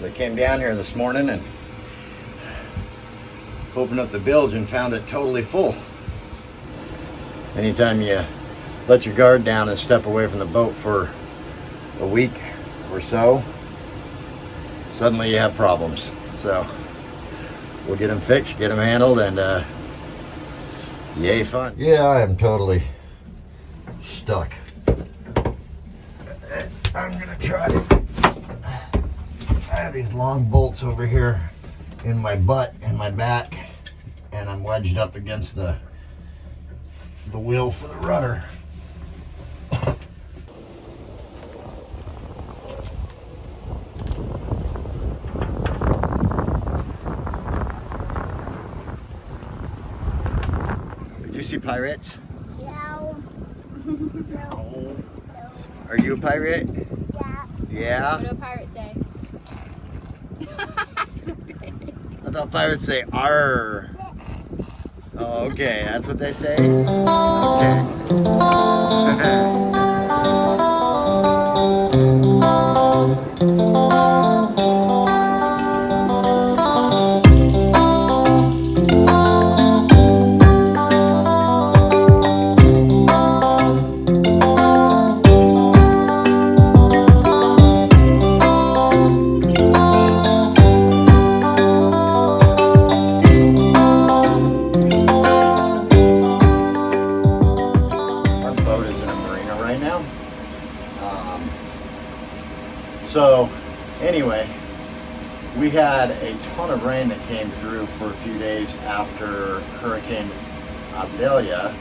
So I came down here this morning and opened up the bilge and found it totally full. Anytime you let your guard down and step away from the boat for a week or so, suddenly you have problems. So we'll get them fixed, get them handled, and yay fun. Yeah, I am totally stuck. I'm gonna try to, I have these long bolts over here in my butt and my back, and I'm wedged up against the wheel for the rudder. Did you see pirates? No. No. Are you a pirate? Yeah. Yeah? What do pirates say? I thought pirates say "arr." Oh, okay, that's what they say? Okay. So anyway, we had a ton of rain that came through for a few days after Hurricane Idalia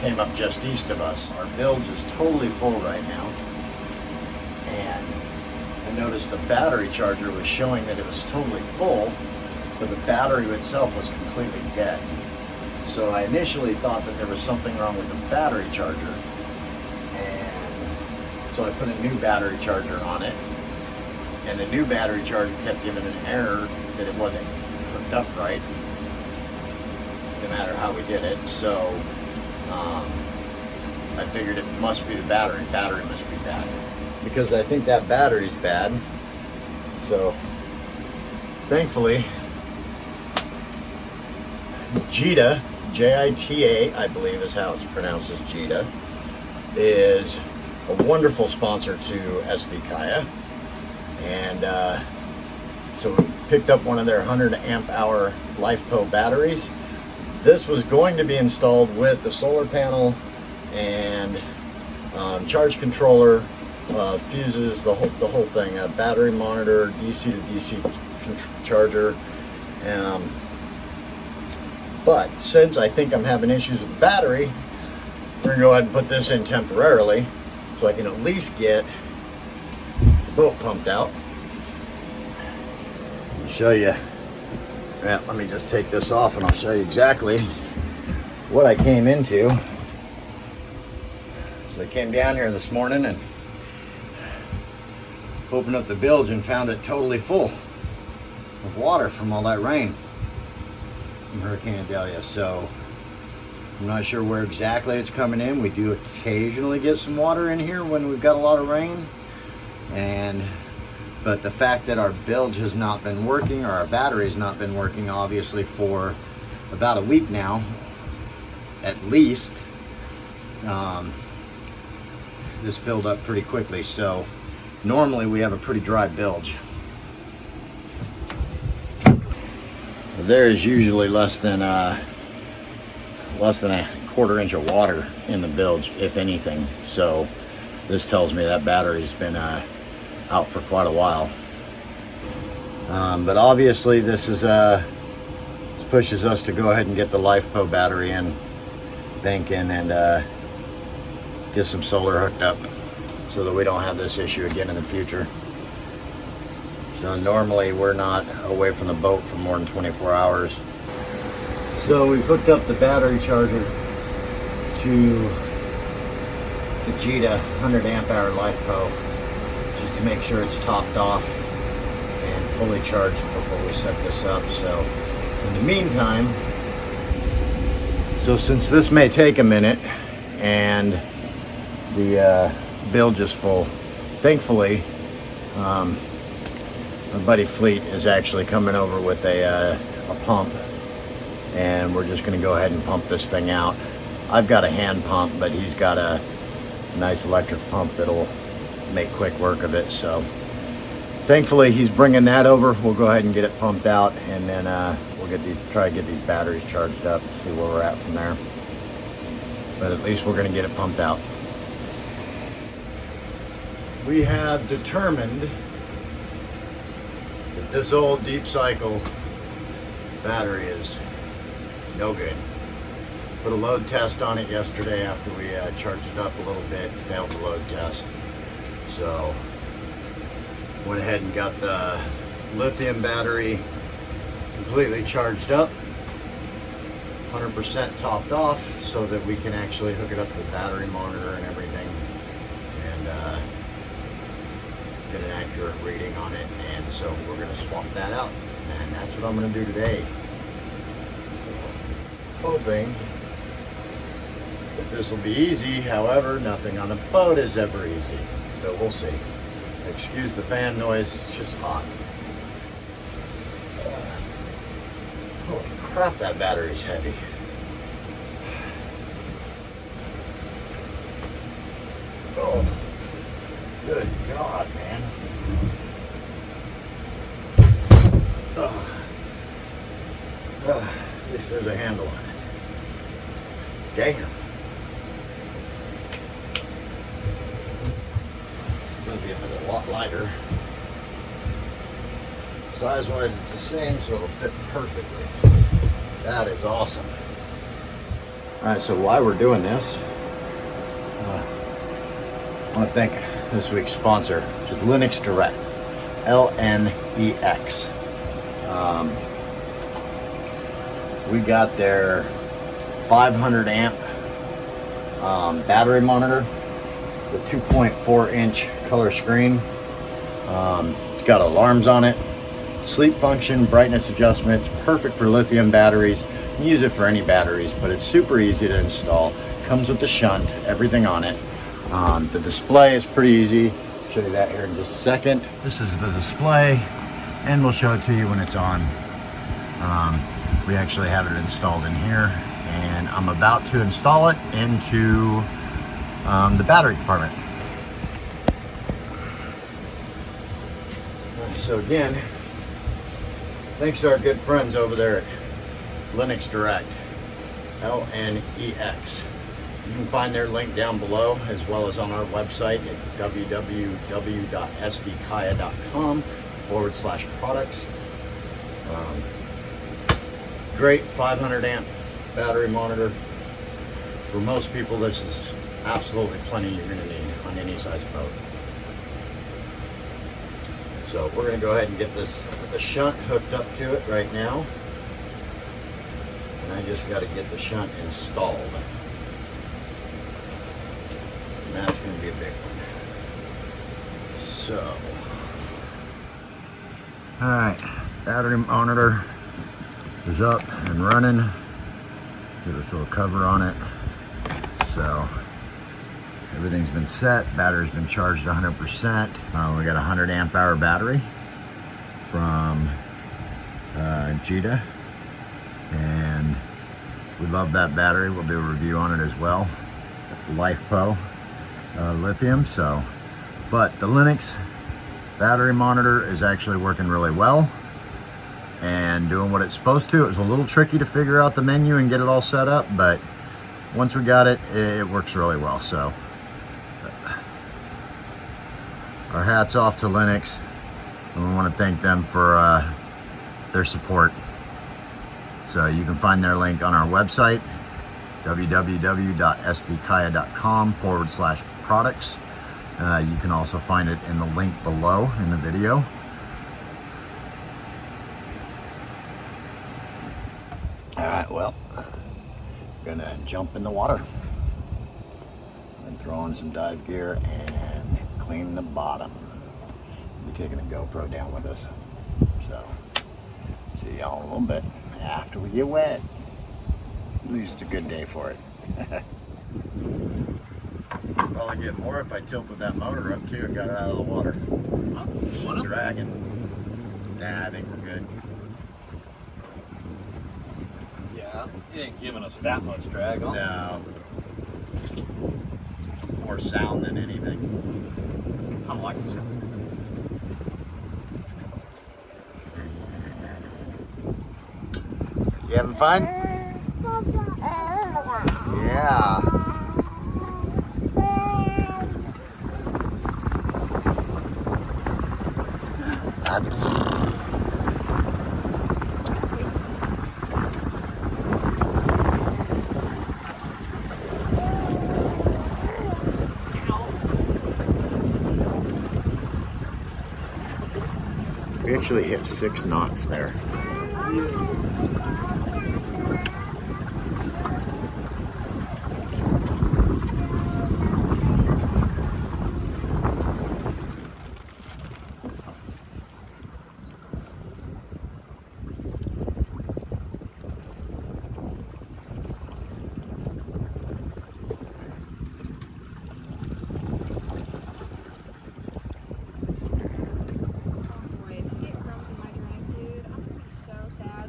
came up just east of us. Our bilge is totally full right now, and I noticed the battery charger was showing that it was totally full, but the battery itself was completely dead. So I initially thought that there was something wrong with the battery charger. So I put a new battery charger on it, and the new battery charger kept giving an error that it wasn't hooked up right, no matter how we did it. So I figured it must be the battery. Battery must be bad, because I think that battery's bad. So thankfully, Jita, J-I-T-A, I believe is how it's pronounced, as Jita, is a wonderful sponsor to SV Kaya, and so we picked up one of their 100 amp hour LifePo batteries. This was going to be installed with the solar panel and charge controller, fuses, the whole thing, a battery monitor, DC to DC charger. But since I think I'm having issues with the battery, we're gonna go ahead and put this in temporarily, so I can at least get the boat pumped out. I'll show you. Yeah, let me just take this off and I'll show you exactly what I came into. So I came down here this morning and opened up the bilge and found it totally full of water from all that rain from Hurricane Idalia. So I'm not sure where exactly it's coming in. We do occasionally get some water in here when we've got a lot of rain, but the fact that our bilge has not been working, or our battery has not been working, obviously for about a week now, at least, this filled up pretty quickly. So normally we have a pretty dry bilge. There is usually less than a quarter inch of water in the bilge, if anything. So this tells me that battery's been out for quite a while. But obviously this pushes us to go ahead and get the LifePo battery in, bank in, and get some solar hooked up so that we don't have this issue again in the future. So normally we're not away from the boat for more than 24 hours. So we've hooked up the battery charger to the Jita 100 amp hour LifePo, just to make sure it's topped off and fully charged before we set this up. So in the meantime, so since this may take a minute and the bilge is full, thankfully My buddy Fleet is actually coming over with a pump, and we're just going to go ahead and pump this thing out. I've got a hand pump, but he's got a nice electric pump that'll make quick work of it. So thankfully he's bringing that over. We'll go ahead and get it pumped out, and then we'll try to get these batteries charged up and see where we're at from there. But at least we're going to get it pumped out. We have determined that this old deep cycle battery is no good. Put a load test on it yesterday after we charged it up a little bit, failed the load test. So went ahead and got the lithium battery completely charged up, 100% topped off, so that we can actually hook it up to the battery monitor and everything, and get an accurate reading on it. And so we're going to swap that out, and that's what I'm going to do today. Hoping that this will be easy. However, nothing on a boat is ever easy, so we'll see. Excuse the fan noise, it's just hot. Holy crap, that battery's heavy. Oh, good God, man. At least there's a handle on it. Damn. Lithium is a lot lighter. Size-wise, it's the same, so it'll fit perfectly. That is awesome. All right, so while we're doing this, I want to thank this week's sponsor, which is Linux Direct, LNEX. We got their 500 amp battery monitor with 2.4 inch color screen. It's got alarms on it, sleep function, brightness adjustment. It's perfect for lithium batteries. You can use it for any batteries, but it's super easy to install. Comes with the shunt, everything on it. The display is pretty easy. I'll show you that here in just a second. This is the display, and we'll show it to you when it's on. We actually have it installed in here, and I'm about to install it into the battery compartment. So again, thanks to our good friends over there at Linux Direct, LNEX. You can find their link down below, as well as on our website at www.sbkaya.com/products. Great 500 amp battery monitor. For most people, this is absolutely plenty you're going to need on any size boat. So we're going to go ahead and get the shunt hooked up to it right now. And I just got to get the shunt installed. And that's going to be a big one. So, alright, battery monitor is up and running. Get this little cover on it. So, everything's been set. Battery's been charged 100%. We got a 100 amp hour battery from Jita, and we love that battery. We'll do a review on it as well. It's LifePo lithium. So, but the Linux battery monitor is actually working really well and doing what it's supposed to. It was a little tricky to figure out the menu and get it all set up, but once we got it, it works really well. So our hats off to Linux, and we want to thank them for their support. So you can find their link on our website, www.sbkaya.com/products. You can also find it in the link below in the video. All right, well, gonna jump in the water and throw on some dive gear and clean the bottom. We'll be taking the GoPro down with us. So, see y'all in a little bit after we get wet. At least it's a good day for it. Probably get more if I tilted that motor up too and got it out of the water. Just dragging. Nah, I think we're good. Yeah, it ain't giving us that much drag, huh? No. More sound than anything. I like the sound. You having fun? Yeah. We actually hit 6 knots there.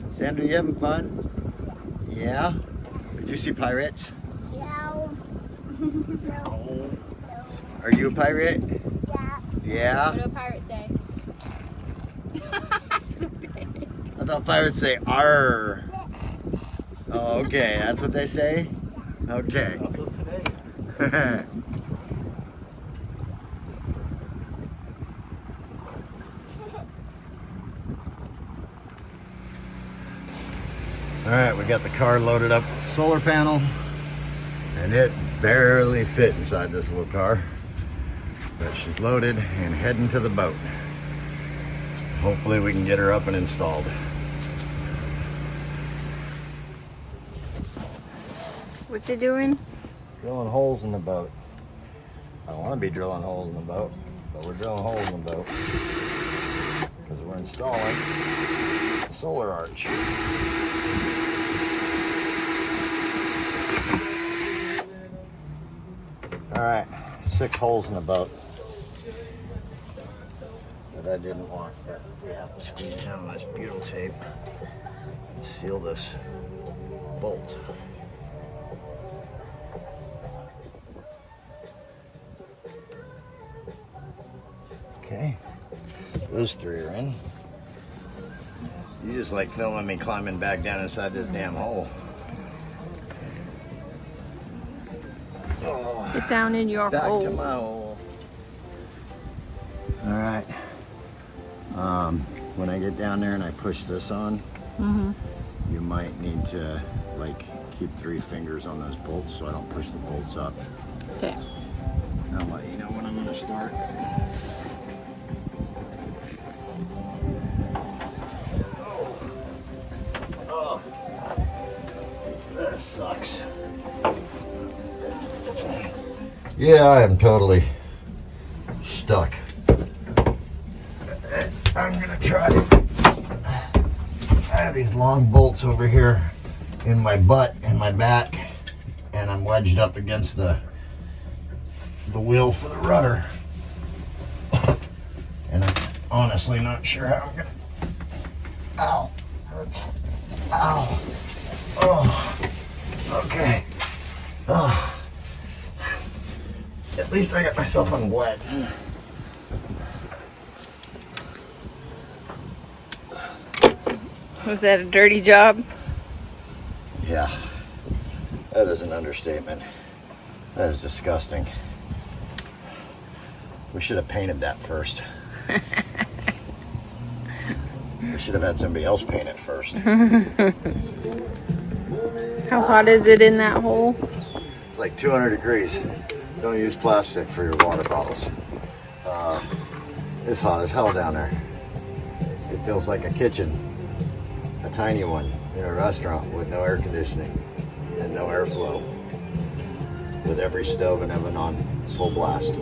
Sandra, you having fun? Yeah? Did you see pirates? No. No. Are you a pirate? Yeah. Yeah? What do pirates say? I thought pirates say "arr." Oh, okay. That's what they say? Okay. Also today. All right, we got the car loaded up with the solar panel, and it barely fit inside this little car. But she's loaded and heading to the boat. Hopefully we can get her up and installed. What's it doing? Drilling holes in the boat. I don't want to be drilling holes in the boat, but we're drilling holes in the boat because we're installing a solar arch. All right, 6 holes in the boat that I didn't want, but we have to squeeze down this butyl tape and seal this bolt. Okay, those 3 are in. You just like filming me climbing back down inside this damn hole. Oh, Get down in your back to hole. my hole. All right. When I get down there and I push this on, you might need to like keep 3 fingers on those bolts so I don't push the bolts up. Okay. I'll let you know when I'm gonna start. Oh, that sucks. Yeah, I am totally stuck. I'm gonna try to. I have these long bolts over here in my butt and my back, and I'm wedged up against the wheel for the rudder. And I'm honestly not sure how I'm gonna. Ow, hurts. Ow. Oh. Okay. Oh. At least I got myself unwet. Was that a dirty job? Yeah, that is an understatement. That is disgusting. We should have painted that first. We should have had somebody else paint it first. How hot is it in that hole? It's like 200 degrees. Don't use plastic for your water bottles. It's hot as hell down there. It feels like a kitchen. A tiny one in a restaurant with no air conditioning and no airflow. With every stove and oven on full blast.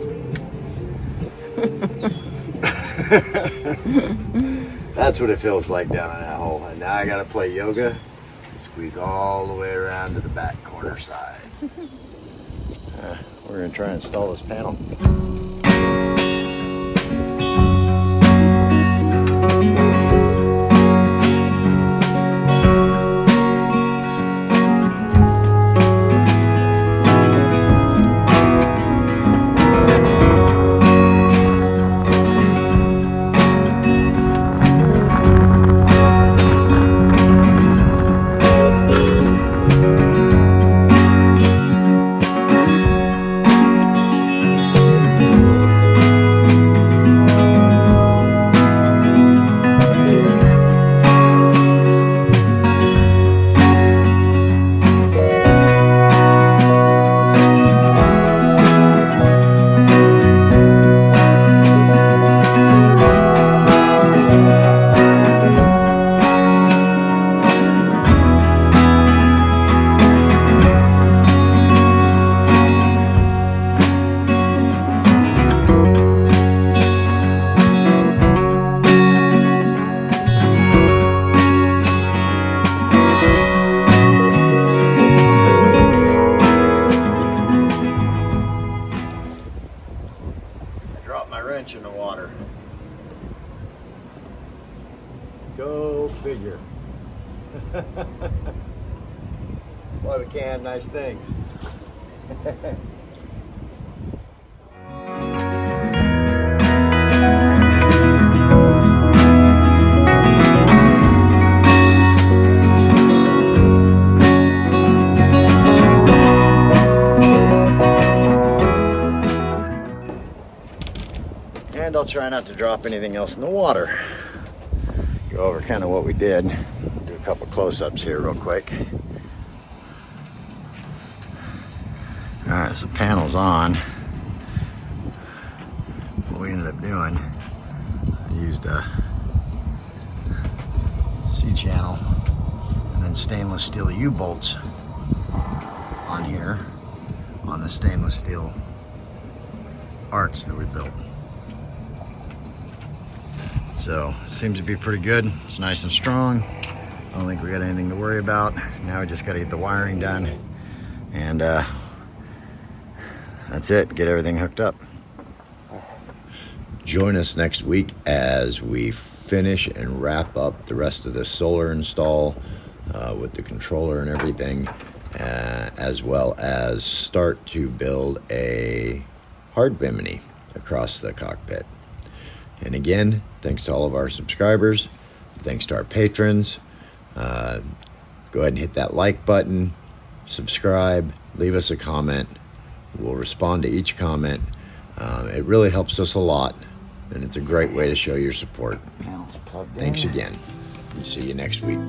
That's what it feels like down in that hole. And now I gotta play yoga. Squeeze all the way around to the back corner side. We're gonna try and install this panel. water. Go figure. Why we can't have nice things. And I'll try not to drop anything else in the water. Go over kind of what we did. Do a couple close-ups here real quick. All right, so panel's on. What we ended up doing, I used a C-channel and then stainless steel U-bolts on here on the stainless steel arch that we built. So, seems to be pretty good. It's nice and strong. I don't think we got anything to worry about. Now we just got to get the wiring done. And that's it. Get everything hooked up. Join us next week as we finish and wrap up the rest of the solar install with the controller and everything, as well as start to build a hard bimini across the cockpit. And again, thanks to all of our subscribers. Thanks to our patrons. Go ahead and hit that like button, subscribe, leave us a comment. We'll respond to each comment. It really helps us a lot, and it's a great way to show your support. Thanks again, and see you next week.